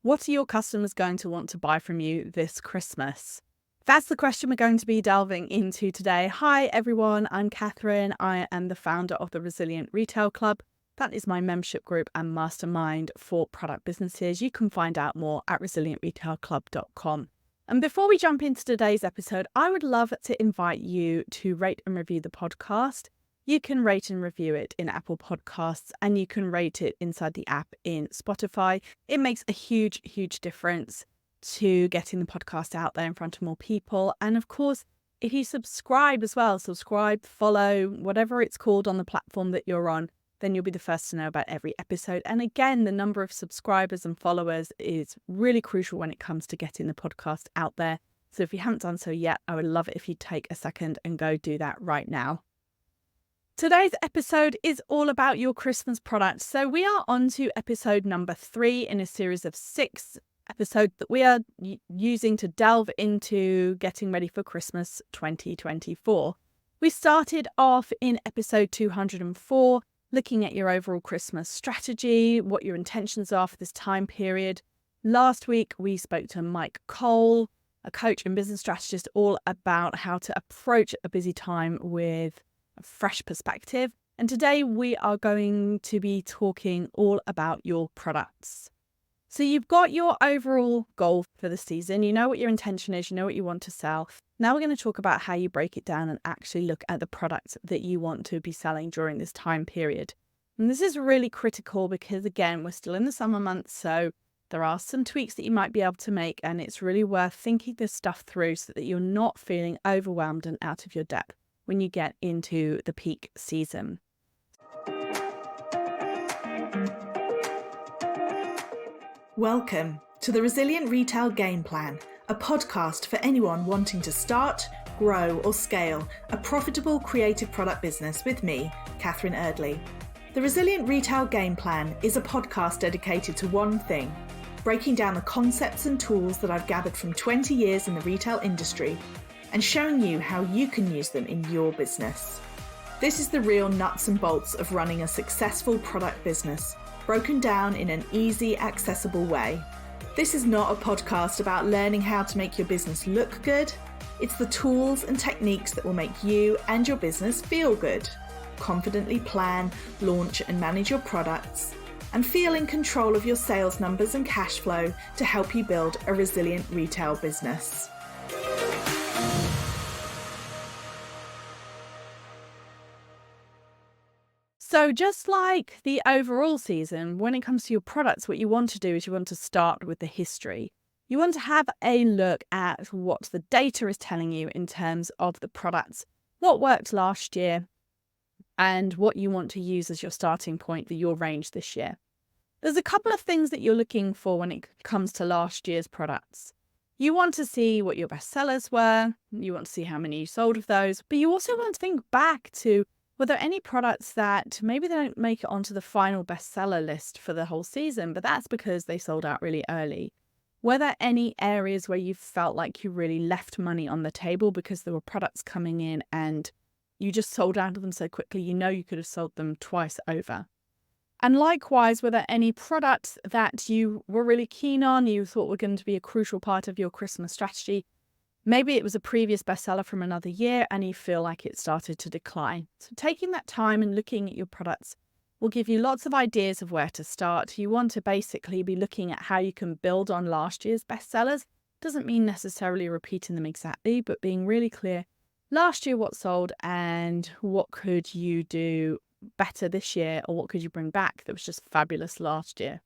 What are your customers going to want to buy from you this Christmas? That's the question we're going to be delving into today. Hi, everyone. I'm Catherine. I am the founder of the Resilient Retail Club. That is my membership group and mastermind for product businesses. You can find out more at resilientretailclub.com. And before we jump into today's episode, I would love to invite you to rate and review the podcast. You can rate and review it in Apple Podcasts, and you can rate it inside the app in Spotify. It makes a huge, huge difference to getting the podcast out there in front of more people. And of course, if you subscribe as well, follow, whatever it's called on the platform that you're on, then you'll be the first to know about every episode. And again, the number of subscribers and followers is really crucial when it comes to getting the podcast out there. So if you haven't done so yet, I would love it if you take a second and go do that right now. Today's episode is all about your Christmas products. So we are on to episode number 3 in a series of 6 episodes that we are using to delve into getting ready for Christmas 2024. We started off in episode 204, looking at your overall Christmas strategy, what your intentions are for this time period. Last week, we spoke to Mike Cole, a coach and business strategist, all about how to approach a busy time with a fresh perspective. And today we are going to be talking all about your products. So you've got your overall goal for the season. You know what your intention is. You know what you want to sell. Now we're going to talk about how you break it down and actually look at the products that you want to be selling during this time period. And this is really critical because, again, we're still in the summer months. So there are some tweaks that you might be able to make. And it's really worth thinking this stuff through so that you're not feeling overwhelmed and out of your depth when you get into the peak season. Welcome to the Resilient Retail Game Plan, a podcast for anyone wanting to start, grow or scale a profitable creative product business with me, Catherine Erdly. The Resilient Retail Game Plan is a podcast dedicated to one thing, breaking down the concepts and tools that I've gathered from 20 years in the retail industry and showing you how you can use them in your business. This is the real nuts and bolts of running a successful product business, broken down in an easy, accessible way. This is not a podcast about learning how to make your business look good. It's the tools and techniques that will make you and your business feel good. Confidently plan, launch and manage your products, and feel in control of your sales numbers and cash flow to help you build a resilient retail business. So just like the overall season, when it comes to your products, what you want to do is you want to start with the history. You want to have a look at what the data is telling you in terms of the products, what worked last year, and what you want to use as your starting point for your range this year. There's a couple of things that you're looking for when it comes to last year's products. You want to see what your best sellers were, you want to see how many you sold of those, but you also want to think back to were there any products that maybe they don't make it onto the final bestseller list for the whole season, but that's because they sold out really early? Were there any areas where you felt like you really left money on the table because there were products coming in and you just sold out of them so quickly, you know you could have sold them twice over? And likewise, were there any products that you were really keen on, you thought were going to be a crucial part of your Christmas strategy? Maybe it was a previous bestseller from another year and you feel like it started to decline. So taking that time and looking at your products will give you lots of ideas of where to start. You want to basically be looking at how you can build on last year's bestsellers. Doesn't mean necessarily repeating them exactly, but being really clear last year what sold and what could you do better this year, or what could you bring back that was just fabulous last year.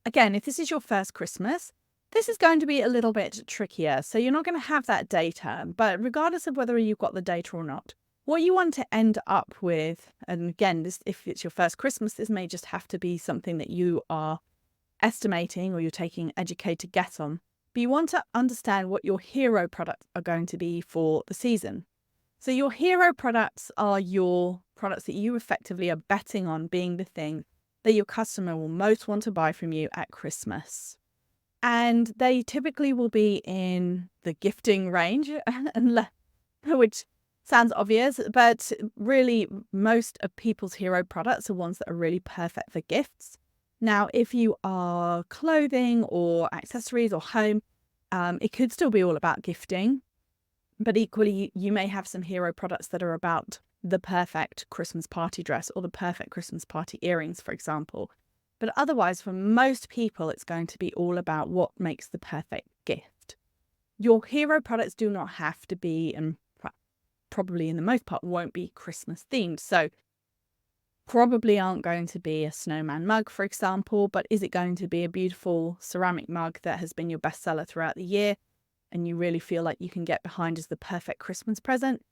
Again, if this is your first Christmas, this is going to be a little bit trickier. So you're not going to have that data, but regardless of whether you've got the data or not, what you want to end up with, and again, this, if it's your first Christmas, this may just have to be something that you are estimating or you're taking an educated guess on, but you want to understand what your hero products are going to be for the season. So your hero products are your products that you effectively are betting on being the thing that your customer will most want to buy from you at Christmas. And they typically will be in the gifting range, which sounds obvious, but really most of people's hero products are ones that are really perfect for gifts. Now, if you are clothing or accessories or home, it could still be all about gifting, but equally, you may have some hero products that are about the perfect Christmas party dress or the perfect Christmas party earrings, for example. But otherwise, for most people, it's going to be all about what makes the perfect gift. Your hero products do not have to be, and probably in the most part won't be, Christmas themed. So probably aren't going to be a snowman mug, for example, but is it going to be a beautiful ceramic mug that has been your bestseller throughout the year and you really feel like you can get behind as the perfect Christmas present?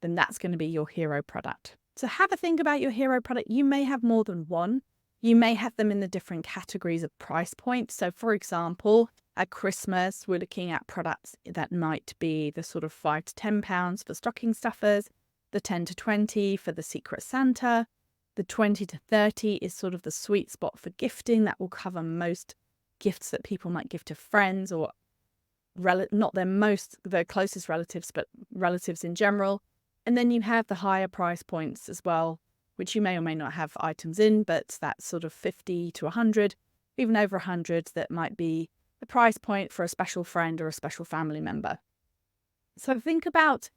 Then that's going to be your hero product. So have a think about your hero product. You may have more than one. You may have them in the different categories of price point. So for example, at Christmas, we're looking at products that might be the sort of £5 to £10 for stocking stuffers, the 10 to 20 for the Secret Santa, the 20 to 30 is sort of the sweet spot for gifting. That will cover most gifts that people might give to friends or not their closest relatives, but relatives in general. And then you have the higher price points as well, which you may or may not have items in, but that's sort of 50 to 100, even over 100, that might be the price point for a special friend or a special family member. So think about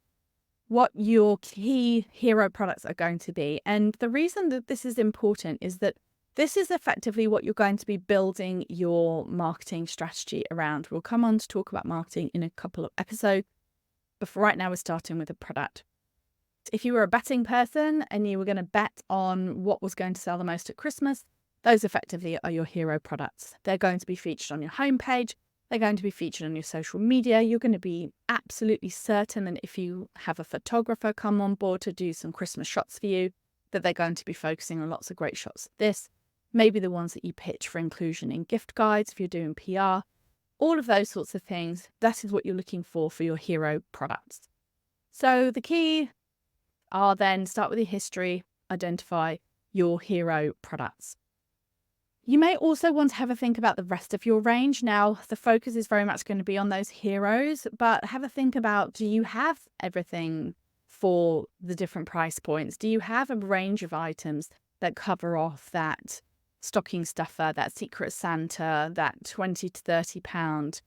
what your key hero products are going to be. And the reason that this is important is that this is effectively what you're going to be building your marketing strategy around. We'll come on to talk about marketing in a couple of episodes, but for right now, we're starting with a product. If you were a betting person and you were going to bet on what was going to sell the most at Christmas, those effectively are your hero products. They're going to be featured on your homepage. They're going to be featured on your social media. You're going to be absolutely certain that if you have a photographer come on board to do some Christmas shots for you, that they're going to be focusing on lots of great shots of this. Maybe the ones that you pitch for inclusion in gift guides if you're doing PR. All of those sorts of things, that is what you're looking for your hero products. So the key are then start with your history, identify your hero products. You may also want to have a think about the rest of your range. Now, the focus is very much going to be on those heroes, but have a think about, do you have everything for the different price points? Do you have a range of items that cover off that stocking stuffer, that Secret Santa, that 20 to 30 pound?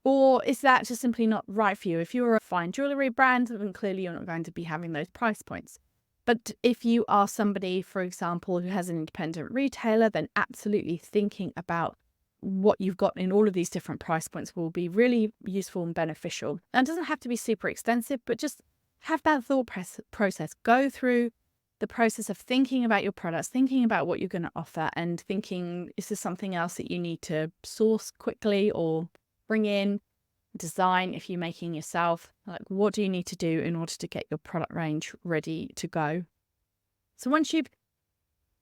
Or is that just simply not right for you? If you're a fine jewellery brand, then clearly you're not going to be having those price points. But if you are somebody, for example, who has an independent retailer, then absolutely thinking about what you've got in all of these different price points will be really useful and beneficial. And it doesn't have to be super extensive, but just have that thought process. Go through the process of thinking about your products, thinking about what you're going to offer, and thinking, is there something else that you need to source quickly or bring in? Design if you're making yourself, like what do you need to do in order to get your product range ready to go? So once you've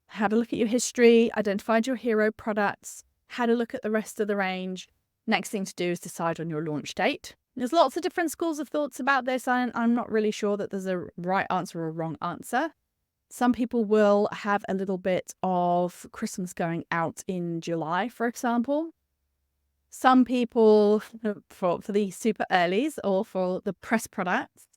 had a look at your history, identified your hero products, had a look at the rest of the range, next thing to do is decide on your launch date. There's lots of different schools of thoughts about this, and I'm not really sure that there's a right answer or a wrong answer. Some people will have a little bit of Christmas going out in July, for example. Some people, for the super earlies or for the press products,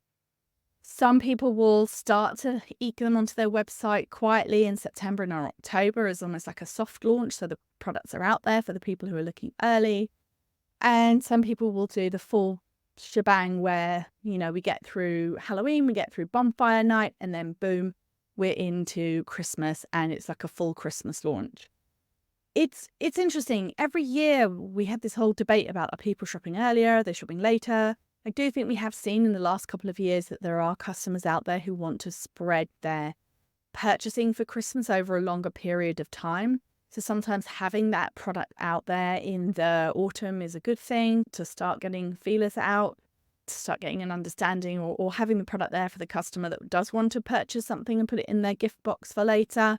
some people will start to eke them onto their website quietly in September and October as almost like a soft launch. So the products are out there for the people who are looking early. And some people will do the full shebang where, we get through Halloween, we get through bonfire night, and then boom, we're into Christmas and it's like a full Christmas launch. It's interesting. Every year we have this whole debate about, are people shopping earlier? They're shopping later. I do think we have seen in the last couple of years that there are customers out there who want to spread their purchasing for Christmas over a longer period of time. So sometimes having that product out there in the autumn is a good thing to start getting feelers out, to start getting an understanding, or having the product there for the customer that does want to purchase something and put it in their gift box for later.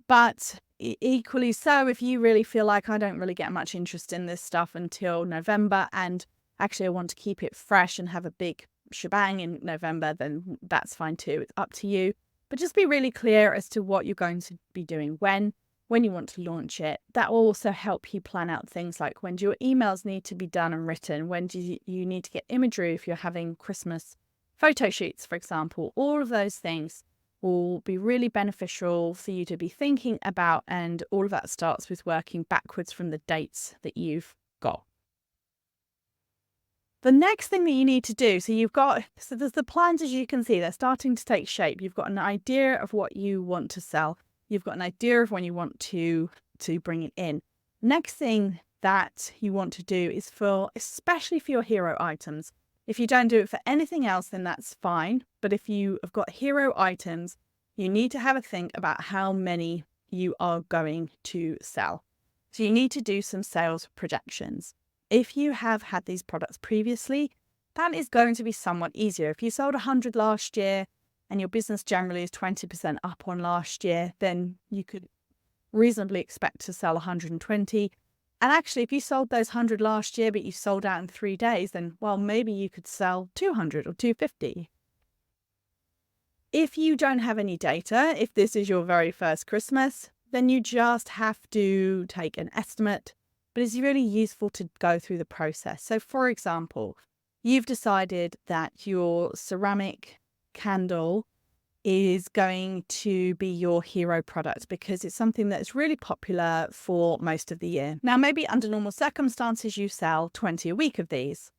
But equally so, if you really feel like, I don't really get much interest in this stuff until November, and actually I want to keep it fresh and have a big shebang in November, then that's fine too. It's up to you. But just be really clear as to what you're going to be doing when you want to launch it. That will also help you plan out things like, when do your emails need to be done and written? When do you need to get imagery if you're having Christmas photo shoots, for example? All of those things will be really beneficial for you to be thinking about. And all of that starts with working backwards from the dates that you've got. The next thing that you need to do, so there's the plans, as you can see, they're starting to take shape. You've got an idea of what you want to sell. You've got an idea of when you want to bring it in. Next thing that you want to do is especially for your hero items. If you don't do it for anything else, then that's fine. But if you have got hero items, you need to have a think about how many you are going to sell. So you need to do some sales projections. If you have had these products previously, that is going to be somewhat easier. If you sold 100 last year and your business generally is 20% up on last year, then you could reasonably expect to sell 120. And actually, if you sold those 100 last year, but you sold out in 3 days, then, well, maybe you could sell 200 or 250. If you don't have any data, if this is your very first Christmas, then you just have to take an estimate. But it's really useful to go through the process. So, for example, you've decided that your ceramic candle is going to be your hero product because it's something that is really popular for most of the year. Now, maybe under normal circumstances, you sell 20 a week of these.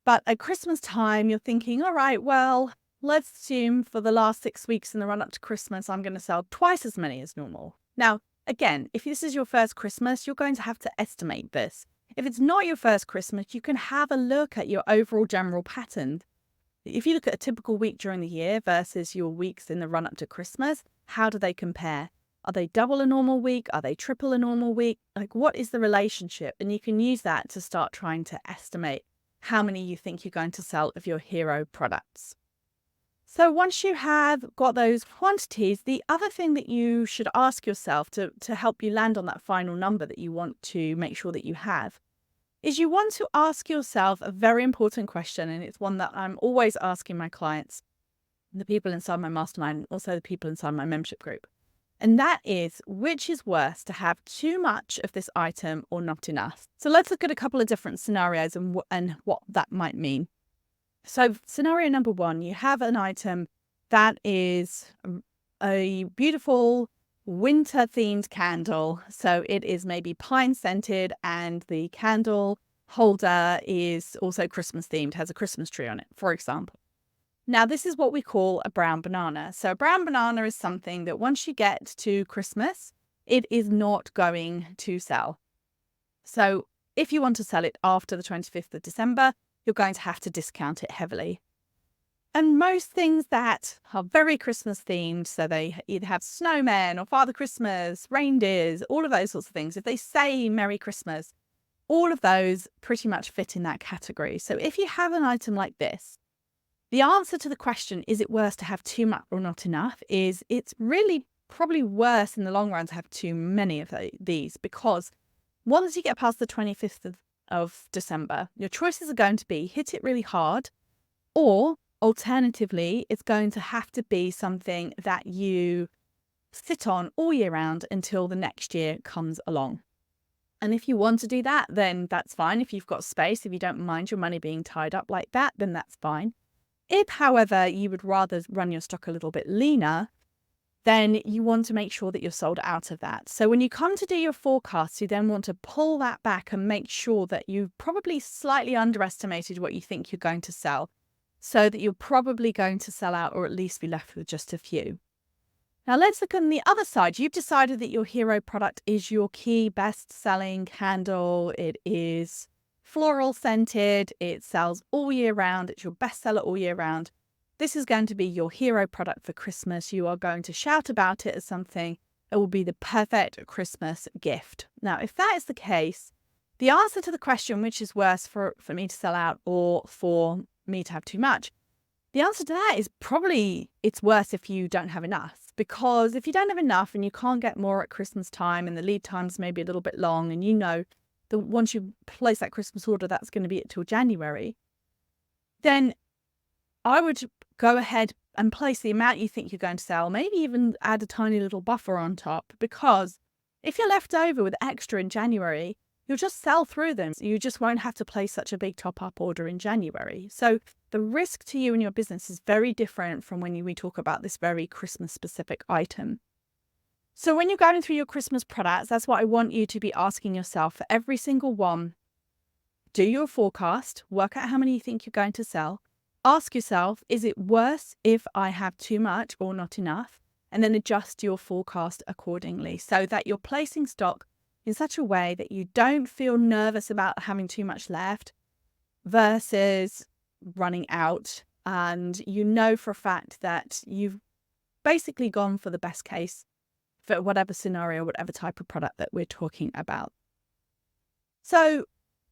But at Christmas time, you're thinking, all right, well, let's assume for the last 6 weeks in the run up to Christmas, I'm going to sell twice as many as normal. Now, again, if this is your first Christmas, you're going to have to estimate this. If it's not your first Christmas, you can have a look at your overall general pattern. If you look at a typical week during the year versus your weeks in the run up to Christmas, how do they compare? Are they double a normal week? Are they triple a normal week? Like, what is the relationship? And you can use that to start trying to estimate how many you think you're going to sell of your hero products. So once you have got those quantities, the other thing that you should ask yourself to help you land on that final number that you want to make sure that you have is you want to ask yourself a very important question. And it's one that I'm always asking my clients, the people inside my mastermind, and also the people inside my membership group. And that is, which is worse, to have too much of this item or not enough? So let's look at a couple of different scenarios and what that might mean. So scenario number one, you have an item that is a beautiful winter themed candle. So it is maybe pine scented and the candle holder is also Christmas themed, has a Christmas tree on it, for example. Now, this is what we call a brown banana. So a brown banana is something that once you get to Christmas, it is not going to sell. So if you want to sell it after the 25th of December, you're going to have to discount it heavily. And most things that are very Christmas themed, so they either have snowmen or Father Christmas, reindeers, all of those sorts of things, if they say Merry Christmas, all of those pretty much fit in that category. So if you have an item like this, the answer to the question, is it worse to have too much or not enough, is it's really probably worse in the long run to have too many of these, because once you get past the 25th of December, your choices are going to be hit it really hard, or alternatively, it's going to have to be something that you sit on all year round until the next year comes along. And if you want to do that, then that's fine. If you've got space, if you don't mind your money being tied up like that, then that's fine. If, however, you would rather run your stock a little bit leaner, then you want to make sure that you're sold out of that. So when you come to do your forecasts, you then want to pull that back and make sure that you've probably slightly underestimated what you think you're going to sell, so that you're probably going to sell out or at least be left with just a few. Now let's look on the other side. You've decided that your hero product is your key best-selling candle. It is floral scented. It sells all year round. It's your bestseller all year round. This is going to be your hero product for Christmas. You are going to shout about it as something that will be the perfect Christmas gift. Now, if that is the case, the answer to the question, which is worse for me to sell out or for me to have too much, the answer to that is probably it's worse if you don't have enough. Because if you don't have enough and you can't get more at Christmas time and the lead times may be a little bit long, and you know that once you place that Christmas order, that's going to be it till January, then I would go ahead and place the amount you think you're going to sell, maybe even add a tiny little buffer on top, because if you're left over with extra in January, you'll just sell through them. You just won't have to place such a big top-up order in January. So the risk to you and your business is very different from when we talk about this very Christmas-specific item. So when you're going through your Christmas products, that's what I want you to be asking yourself for every single one. Do your forecast, work out how many you think you're going to sell. Ask yourself, is it worse if I have too much or not enough? And then adjust your forecast accordingly so that you're placing stock in such a way that you don't feel nervous about having too much left versus running out. And you know for a fact that you've basically gone for the best case for whatever scenario, whatever type of product that we're talking about. So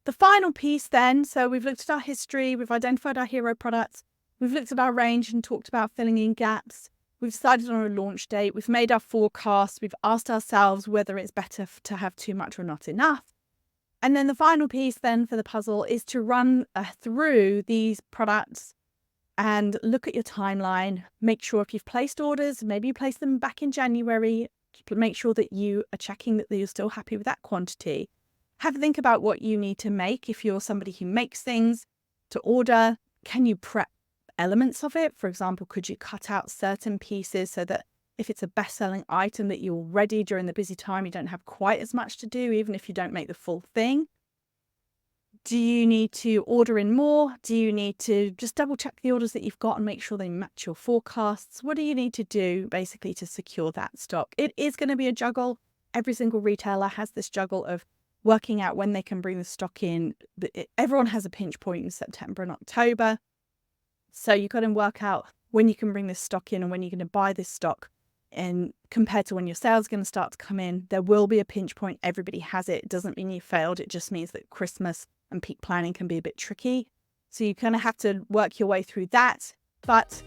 the final piece then, so we've looked at our history, we've identified our hero products, we've looked at our range and talked about filling in gaps. We've decided on a launch date. We've made our forecast. We've asked ourselves whether it's better to have too much or not enough. And then the final piece then for the puzzle is to run through these products and look at your timeline. Make sure if you've placed orders, maybe you placed them back in January, make sure that you are checking that you're still happy with that quantity. Have a think about what you need to make if you're somebody who makes things to order. Can you prep elements of it? For example, could you cut out certain pieces so that if it's a best-selling item that you're ready during the busy time, you don't have quite as much to do, even if you don't make the full thing? Do you need to order in more? Do you need to just double check the orders that you've got and make sure they match your forecasts? What do you need to do basically to secure that stock? It is going to be a juggle. Every single retailer has this juggle of working out when they can bring the stock in. Everyone has a pinch point in September and October. So you've got to work out when you can bring this stock in and when you're going to buy this stock. And compared to when your sales are going to start to come in, there will be a pinch point. Everybody has it. It doesn't mean you failed. It just means that Christmas and peak planning can be a bit tricky. So you kind of have to work your way through that. But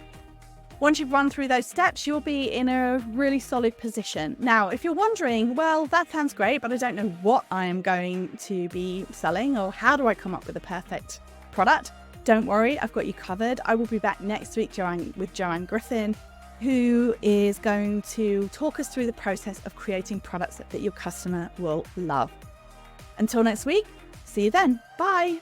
once you've run through those steps, you'll be in a really solid position. Now, if you're wondering, well, that sounds great, but I don't know what I am going to be selling or how do I come up with a perfect product? Don't worry, I've got you covered. I will be back next week with Joanne Griffin, who is going to talk us through the process of creating products that your customer will love. Until next week, see you then. Bye.